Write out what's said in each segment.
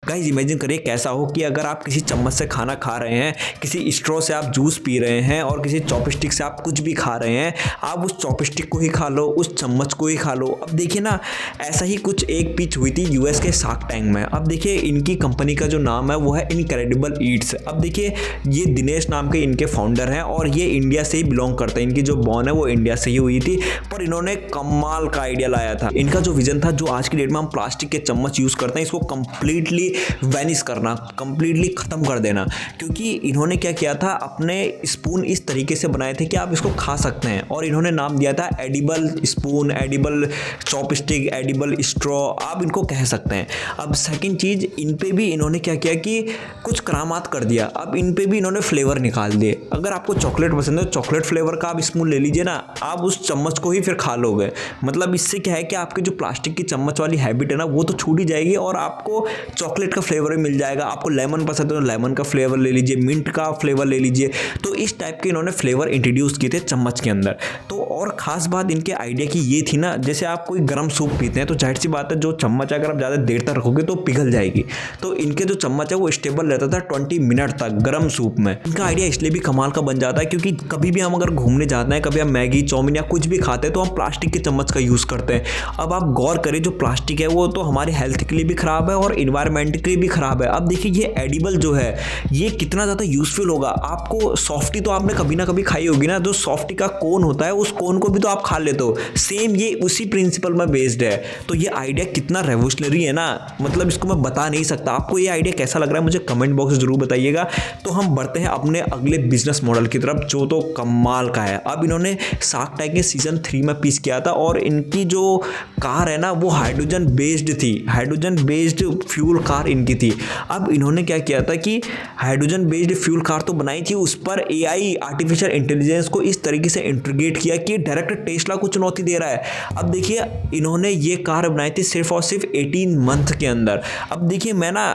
Guys imagine करिए कैसा हो कि अगर आप किसी चम्मच से खाना खा रहे हैं, किसी स्ट्रॉ से आप जूस पी रहे हैं और किसी चॉपस्टिक से आप कुछ भी खा रहे हैं, आप उस चॉपस्टिक को ही खा लो, उस चम्मच को ही खा लो। अब देखिए ना, ऐसा ही कुछ एक पिच हुई थी यूएस के शार्क टैंक में। अब देखिए इनकी कंपनी का जो नाम है वो है इनक्रेडिबल ईट्स। अब देखिए ये दिनेश नाम के इनके फाउंडर हैं और ये इंडिया से ही बिलोंग करते हैं। इनकी जो बॉर्न है वो इंडिया से ही हुई थी, पर इन्होंने कमाल का आइडिया लाया था। इनका जो विजन था, जो आज की डेट में हम प्लास्टिक के चम्मच यूज़ करते हैं, इसको कंप्लीटली वैनिश करना, कंप्लीटली ख़त्म कर देना। क्योंकि इन्होंने क्या किया था, अपने स्पून इस तरीके से बनाए थे कि आप इसको खा सकते हैं और इन्होंने नाम दिया था edible spoon, edible chopstick, edible straw, आप इनको कह सकते हैं। अब सेकंड चीज़, इन पे भी इन्होंने क्या किया कि कुछ करामात कर दिया। अब इन पे भी इन्होंने फ्लेवर निकाल दिए। अगर आपको चॉकलेट पसंद है तो चॉकलेट फ्लेवर का आप स्पून ले लीजिए ना, आप उस चम्मच को ही फिर खा लोगे। मतलब इससे क्या है कि आपकी जो प्लास्टिक की चम्मच वाली हैबिट है ना, वो तो छूट ही जाएगी और आपको चॉकलेट का फ्लेवर भी मिल जाएगा। आपको लेमन पसंद है तो लेमन का फ्लेवर ले लीजिए, मिंट का फ्लेवर ले लीजिए। तो इस टाइप के इन्होंने फ्लेवर इंट्रोड्यूस किए थे चम्मच के अंदर। तो और ख़ास बात इनके आइडिया की ये थी ना, जैसे आप कोई गर्म सूप पीते हैं तो जाहिर सी बात है जो चम्मच अगर आप ज़्यादा देर तक रखोगे तो पिघल जाएगी। तो इनके जो चम्मच है वो स्टेबल रहता था 20 मिनट तक गर्म सूप में। इनका आइडिया इसलिए भी कमाल का बन जाता है क्योंकि कभी भी हम अगर घूमने जाते हैं, कभी हम मैगी, चाउमीन या कुछ भी खाते हैं तो हम प्लास्टिक के चम्मच का यूज़ करते हैं। अब आप गौर करें, जो प्लास्टिक है वो तो हमारी हेल्थ के लिए भी ख़राब है और इन्वायरमेंट के लिए भी ख़राब है। अब देखिए ये एडिबल जो है ये कितना ज़्यादा यूज़फुल होगा। आपको सॉफ्टी तो आपने कभी ना कभी खाई होगी ना, जो सॉफ्टी का कोन होता है उस कोन को भी तो आप खा लेते हो। सेम ये उसी प्रिंसिपल में बेस्ड है। तो ये आइडिया कितना रेवोल्यूशनरी है ना, मतलब इसको मैं बता नहीं सकता। आपको ये आइडिया कैसा लग रहा है मुझे कमेंट बॉक्स में जरूर बताइएगा। तो हम बढ़ते हैं अपने अगले बिजनेस मॉडल की तरफ, जो तो कमाल का है। अब इन्होंने शार्क टैंक के सीजन 3 में पिच किया था और इनकी जो कार है ना वो हाइड्रोजन बेस्ड थी, हाइड्रोजन बेस्ड फ्यूल कार इनकी थी। अब इन्होंने क्या किया था कि हाइड्रोजन बेस्ड फ्यूल कार तो बनाई थी, उस पर एआई, आर्टिफिशियल इंटेलिजेंस को इस तरीके से इंटीग्रेट किया कि डायरेक्ट टेस्ला को चुनौती दे रहा है। अब देखिए इन्होंने ये कार बनाई थी सिर्फ और सिर्फ 18 मंथ के अंदर। अब देखिए मैं ना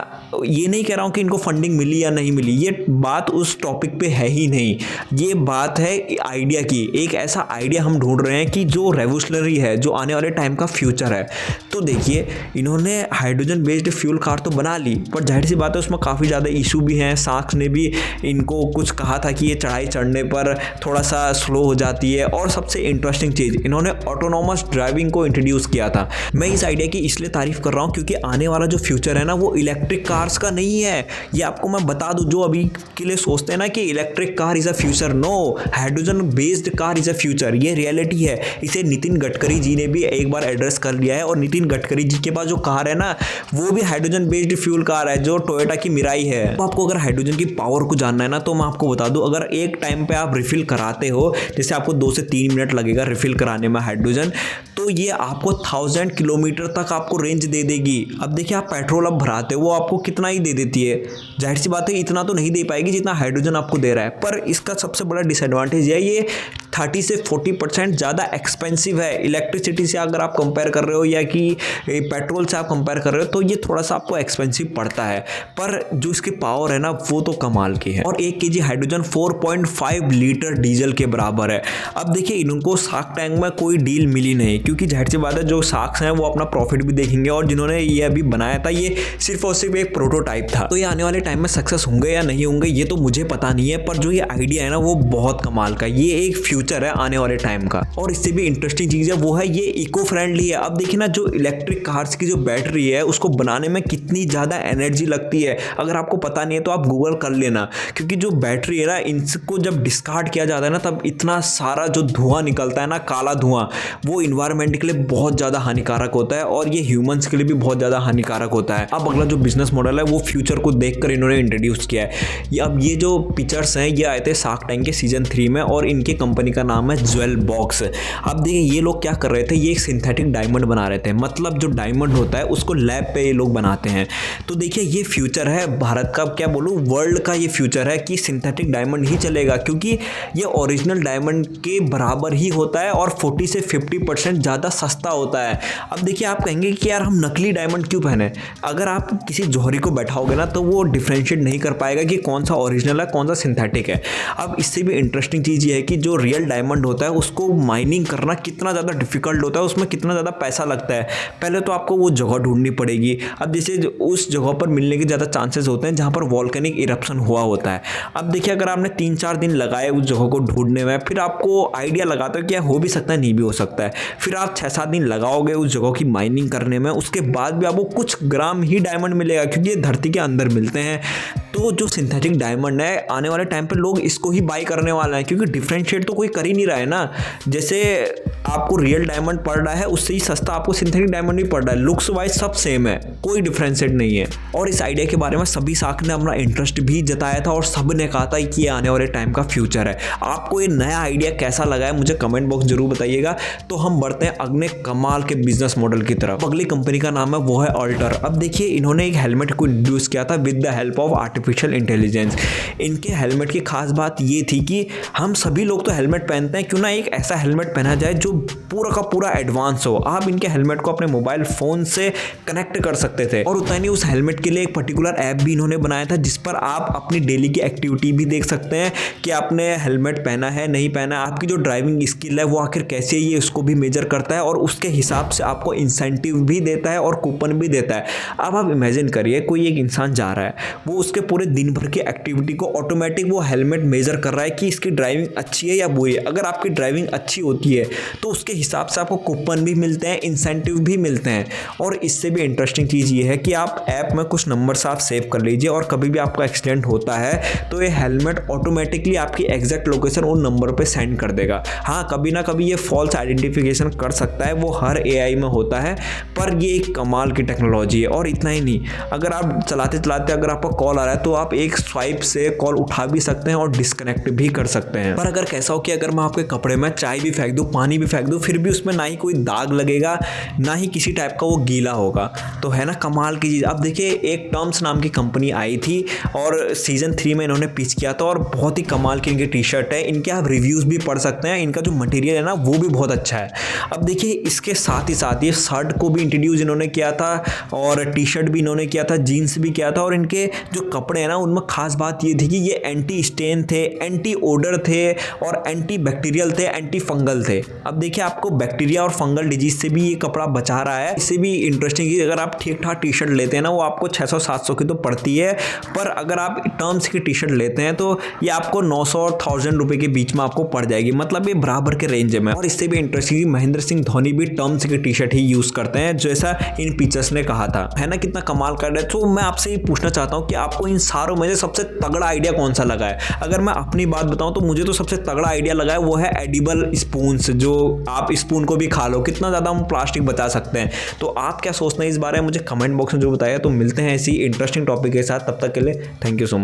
ये नहीं कह रहा हूँ कि इनको फंडिंग मिली या नहीं मिली, ये बात उस टॉपिक पे है ही नहीं। ये बात है आइडिया की। एक ऐसा आइडिया हम ढूंढ रहे हैं कि जो रेवोल्यूशनरी है, जो आने वाले टाइम का फ्यूचर है। तो देखिए इन्होंने हाइड्रोजन बेस्ड फ्यूल कार तो बना ली, पर जाहिर सी बात है उसमें काफ़ी ज़्यादा इशू भी हैं। शार्क्स ने भी इनको कुछ कहा था कि ये चढ़ाई चढ़ने पर थोड़ा सा स्लो हो जाती है। और सबसे इंटरेस्टिंग चीज़, इन्होंने ऑटोनोमस ड्राइविंग को इंट्रोड्यूस किया था। मैं इस आइडिया की इसलिए तारीफ कर रहा हूँ क्योंकि आने वाला जो फ्यूचर है ना वो इलेक्ट्रिक कार्स का नहीं है। ये आपको मैं बता दूं, जो अभी के लिए सोचते हैं ना कि electric car is a future, no, hydrogen based car is a future. ये रियलिटी है। इसे नितिन गडकरी जी ने भी एक बार एड्रेस कर लिया है और नितिन गडकरी जी के पास जो कार है ना वो भी हाइड्रोजन बेस्ड फ्यूल कार है, जो टोयोटा की मिराई है। तो आपको अगर हाइड्रोजन की पावर को जानना है ना तो मैं आपको बता दूं, अगर एक टाइम पे आप रिफिल कराते हो, जैसे आपको 2 से 3 मिनट लगेगा रिफिल कराने में हाइड्रोजन, तो ये आपको 1000 किलोमीटर तक आपको रेंज दे देगी। अब देखिए आप पेट्रोल अब भराते हो, वो आपको कितना ही दे देती है। जाहिर सी बात है इतना तो नहीं दे पाएगी जितना हाइड्रोजन आपको दे रहा है। पर इसका सबसे बड़ा डिसएडवांटेज है ये 30 से 40% ज़्यादा एक्सपेंसिव है। इलेक्ट्रिसिटी से अगर आप कंपेयर कर रहे हो या कि पेट्रोल से आप कंपेयर कर रहे हो तो ये थोड़ा सा आपको एक्सपेंसिव पड़ता है, पर जो इसकी पावर है ना वो तो कमाल की है। और 1 kg हाइड्रोजन 4.5 लीटर डीजल के बराबर है। अब देखिए इनको शार्क टैंक में कोई डील मिली नहीं, क्योंकि जाहिर सी बात है जो शार्क्स हैं वो अपना प्रॉफिट भी देखेंगे और जिन्होंने ये अभी बनाया था ये सिर्फ और सिर्फ एक प्रोटोटाइप था। तो ये आने वाले टाइम में सक्सेस होंगे या नहीं होंगे ये तो मुझे पता नहीं है, पर जो ये आइडिया है ना वो बहुत कमाल का, ये एक फ्यूचर है आने वाले टाइम का। और इससे भी इंटरेस्टिंग चीज़ है वो है ये इको फ्रेंडली है। अब देखिए ना जो इलेक्ट्रिक कार्स की जो बैटरी है उसको बनाने में कितनी ज़्यादा एनर्जी लगती है। अगर आपको पता नहीं है तो आप गूगल कर लेना, क्योंकि जो बैटरी है ना इनको जब डिस्कार्ड किया जाता है ना तब इतना सारा जो धुआं निकलता है ना, काला धुआं, वो इन्वायरमेंट के लिए बहुत ज़्यादा हानिकारक होता है और ये ह्यूमंस के लिए भी बहुत ज़्यादा हानिकारक होता है। अब अगला जो बिजनेस मॉडल है वो फ्यूचर को देखकर इन्होंने इंट्रोड्यूस किया है। अब ये जो पिक्चर्स हैं ये आए थे शार्क टैंक के सीजन 3 में और इनकी कंपनी का नाम है ज्वेल बॉक्स। अब देखिए ये लोग क्या कर रहे थे, ये एक सिंथेटिक डायमंड बना रहे थे। मतलब जो डायमंड होता है उसको लैब पे ये लोग बनाते हैं। तो देखिए ये फ्यूचर है भारत का, क्या बोलूँ, वर्ल्ड का ये फ्यूचर है कि सिंथेटिक डायमंड ही चलेगा, क्योंकि ये ओरिजिनल डायमंड के बराबर बराबर ही होता है और 40 से 50% ज़्यादा सस्ता होता है। अब देखिए आप कहेंगे कि यार हम नकली डायमंड क्यों पहने? अगर आप किसी जौहरी को बैठाओगे ना तो वो डिफ्रेंशिएट नहीं कर पाएगा कि कौन सा ओरिजिनल है कौन सा सिंथेटिक है। अब इससे भी इंटरेस्टिंग चीज़ ये है कि जो रियल डायमंड होता है उसको माइनिंग करना कितना ज़्यादा डिफिकल्ट होता है, उसमें कितना ज़्यादा पैसा लगता है। पहले तो आपको वो जगह ढूंढनी पड़ेगी। अब जैसे उस जगह पर मिलने के ज़्यादा चांसेस होते हैं जहाँ पर वॉल्केनिक इरप्शन हुआ होता है। अब देखिए अगर आपने 3-4 दिन लगाए उस जगह को ढूंढने में, फिर आपको आइडिया लगाता है कि हो भी सकता है नहीं भी हो सकता है, फिर आप 6-7 दिन लगाओगे उस जगह की माइनिंग करने में, उसके बाद भी आपको कुछ ग्राम ही डायमंड मिलेगा क्योंकि ये धरती के अंदर मिलते हैं। तो जो सिंथेटिक डायमंड है आने वाले टाइम पे लोग इसको ही बाई करने वाले हैं क्योंकि डिफरेंशिएट तो कोई कर ही नहीं रहा है ना। जैसे आपको रियल डायमंड पड़ रहा है उससे ही सस्ता आपको सिंथेटिक डायमंड भी पड़ रहा है। लुक्स वाइज सब सेम है, कोई डिफरेंशिएट नहीं है। और इस आइडिया के बारे में सभी साख ने अपना इंटरेस्ट भी जताया था और सब ने कहा था कि ये आने वाले टाइम का फ्यूचर है। आपको ये नया आइडिया कैसा लगा है मुझे कमेंट बॉक्स जरूर बताइएगा। तो हम बढ़ते हैं अगले कमाल के बिजनेस मॉडल की तरफ। अगली कंपनी का नाम है वो है ऑल्टर। अब देखिए इन्होंने एक हेलमेट को इंट्रोड्यूस किया था with the help of artificial intelligence. इनके हेलमेट की खास बात ये थी कि हम सभी लोग तो हेलमेट पहनते हैं, क्यों ना एक ऐसा हेलमेट पहना जाए जो पूरा का पूरा एडवांस हो। आप इनके हेलमेट को अपने मोबाइल फ़ोन से कनेक्ट कर सकते थे और उतना नहीं, उस हेलमेट के लिए एक पर्टिकुलर ऐप भी इन्होंने बनाया था जिस पर आप अपनी डेली की एक्टिविटी भी देख सकते हैं कि आपने हेलमेट पहना है नहीं पहना, आपकी जो ड्राइविंग स्किल है वो आखिर कैसे है ये उसको भी मेजर करता है और उसके हिसाब से आपको इंसेंटिव भी देता है और कूपन भी देता है। अब आप इमेजिन करिए कोई एक इंसान जा रहा है, वो उसके पूरे दिन भर की एक्टिविटी को ऑटोमेटिक वो हेलमेट मेजर कर रहा है कि इसकी ड्राइविंग अच्छी है या बुरी है। अगर आपकी ड्राइविंग अच्छी होती है तो उसके हिसाब से आपको कूपन भी मिलते हैं, इंसेंटिव भी मिलते हैं। और इससे भी इंटरेस्टिंग चीज़ ये है कि आप ऐप में कुछ नंबर्स आप सेव कर लीजिए और कभी भी आपका एक्सीडेंट होता है तो ये हेलमेट ऑटोमेटिकली आपकी एग्जैक्ट लोकेशन उन नंबर पे सेंड कर देगा। हाँ कभी ना कभी ये फॉल्स आइडेंटिफिकेशन कर सकता है, वो हर एआई में होता है, पर ये एक कमाल की टेक्नोलॉजी है। और इतना ही नहीं, अगर आप चलाते चलाते अगर आपका कॉल आ रहा है तो आप एक स्वाइप से कॉल उठा भी सकते हैं और डिस्कनेक्ट भी कर सकते हैं। पर अगर कैसा हो कि अगर मैं आपके कपड़े में चाय भी फेंक दूँ पानी भी फेंक दूँ फिर भी उसमें ना ही कोई दाग लगेगा ना ही किसी टाइप का वो गीला होगा, तो है ना कमाल की चीज़। अब देखिए एक टर्म्स नाम की कंपनी आई थी और सीजन 3 में इन्होंने पिच किया था और बहुत ही कमाल की इनकी टी शर्ट है। इनके आप रिव्यूज़ भी पढ़ सकते हैं, इनका जो मटेरियल है ना वो भी बहुत अच्छा है। अब देखिए इसके साथ ही ये शर्ट को भी इंट्रोड्यूस इन्होंने किया था और टी शर्ट भी इन्होंने किया था, जीन्स भी किया था। और इनके जो कपड़े हैं ना उनमें खास बात ये थी कि ये एंटी स्टेन थे, एंटी ओडर थे और एंटी बैक्टीरियल थे, एंटी फंगल थे। अब देखिए आपको बैक्टीरिया और फंगल डिजीज से भी ये कपड़ा बचा रहा है। इससे भी इंटरेस्टिंग कि अगर आप ठीक ठाक टी शर्ट लेते हैं ना वो आपको 600-700 की तो पड़ती है, पर अगर आप टर्म्स की टी शर्ट लेते हैं तो ये आपको 900 और 1000 रुपये के बीच में आपको पड़ जाएगी, मतलब ये बराबर के रेंज में। और इससे भी इंटरेस्टिंग महेंद्र सिंह धोनी भी टर्म्स की टी शर्ट ही यूज़ करते हैं जैसा इन पिक्चर्स ने कहा था, है ना कितना कमाल कर रहे हैं। तो मैं आपसे ये पूछना चाहता हूँ कि आपको इन सारों में से सबसे तगड़ा आइडिया कौन सा लगा है? अगर मैं अपनी बात बताऊँ तो मुझे तो सबसे तगड़ा आइडिया लगा है वो है एडिबल स्पून्स, जो आप स्पून को भी खा लो, कितना ज़्यादा हम प्लास्टिक बचा सकते हैं। तो आप क्या सोचते हैं इस बारे में मुझे कमेंट बॉक्स में जो बताया। तो मिलते हैं ऐसी इंटरेस्टिंग टॉपिक के साथ, तब तक के लिए थैंक यू सो मच।